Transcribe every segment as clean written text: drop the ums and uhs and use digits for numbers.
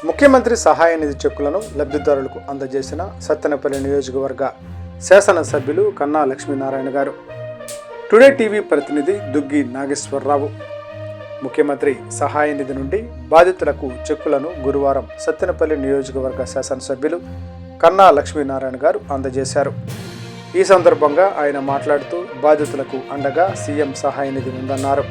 ముఖ్యమంత్రి సహాయ నిధి చెక్కులను లబ్ధిదారులకు అందజేసిన సత్తెనపల్లి నియోజకవర్గ శాసనసభ్యులు కన్నా లక్ష్మీనారాయణ గారు. టుడే టీవీ ప్రతినిధి దుగ్గి నాగేశ్వరరావు. ముఖ్యమంత్రి సహాయ నిధి నుండి బాధితులకు చెక్కులను గురువారం సత్తెనపల్లి నియోజకవర్గ శాసనసభ్యులు కన్నా లక్ష్మీనారాయణ గారు అందజేశారు. ఈ సందర్భంగా ఆయన మాట్లాడుతూ బాధితులకు అండగా సీఎం సహాయ నిధి ఉందన్నారు.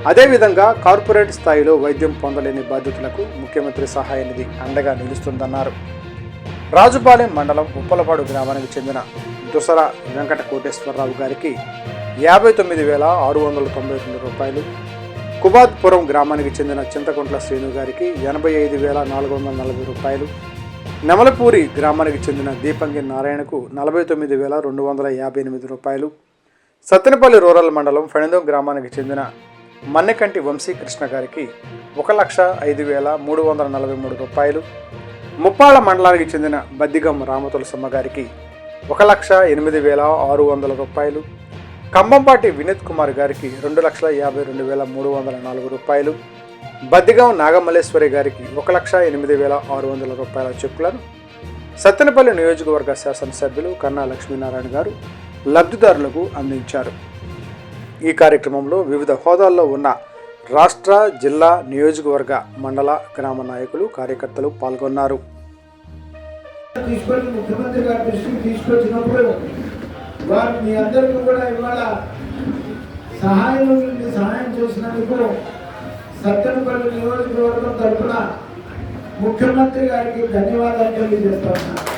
అదేవిధంగా కార్పొరేట్ స్థాయిలో వైద్యం పొందలేని బాధితులకు ముఖ్యమంత్రి సహాయ నిధి అండగా నిలుస్తుందన్నారు. రాజుపాలెం మండలం ఉప్పలపాడు గ్రామానికి చెందిన దుసరా వెంకట కోటేశ్వరరావు గారికి 59,692 రూపాయలు, కుబాద్పురం గ్రామానికి చెందిన చింతకుంట్ల శ్రీను గారికి 85,440 రూపాయలు, నెమలపూరి గ్రామానికి చెందిన దీపంగి నారాయణకు 49,258 రూపాయలు, సత్తెనపల్లి రూరల్ మండలం ఫణిదం గ్రామానికి చెందిన మన్నెకంటి వంశీకృష్ణ గారికి 1,05,343 రూపాయలు, ముప్పాళ్ళ మండలానికి చెందిన బద్దిగం రామతులసమ్మ గారికి 1,08,600 రూపాయలు, కంబంపాటి వినీత్ కుమార్ గారికి 2,52,304 రూపాయలు, బద్దిగం నాగమల్లేశ్వరి గారికి 1,08,600 రూపాయల చెక్కులను సత్తెనపల్లి నియోజకవర్గ శాసనసభ్యులు కన్నా లక్ష్మీనారాయణ గారు లబ్ధిదారులకు అందించారు. ఈ కార్యక్రమంలో వివిధ హోదాల్లో ఉన్న రాష్ట్ర, జిల్లా, నియోజకవర్గ, మండల, గ్రామ నాయకులు, కార్యకర్తలు పాల్గొన్నారు. ముఖ్యమంత్రి గారి దృష్టికి తీసుకొచ్చినప్పుడు వారు మీ అందరికీ కూడా ఇవాళ సహాయం చేసినందుకు సత్తెనపల్లి నియోజకవర్గం తరఫున ముఖ్యమంత్రి గారికి ధన్యవాదాలు తెలియజేస్తా ఉన్నాను.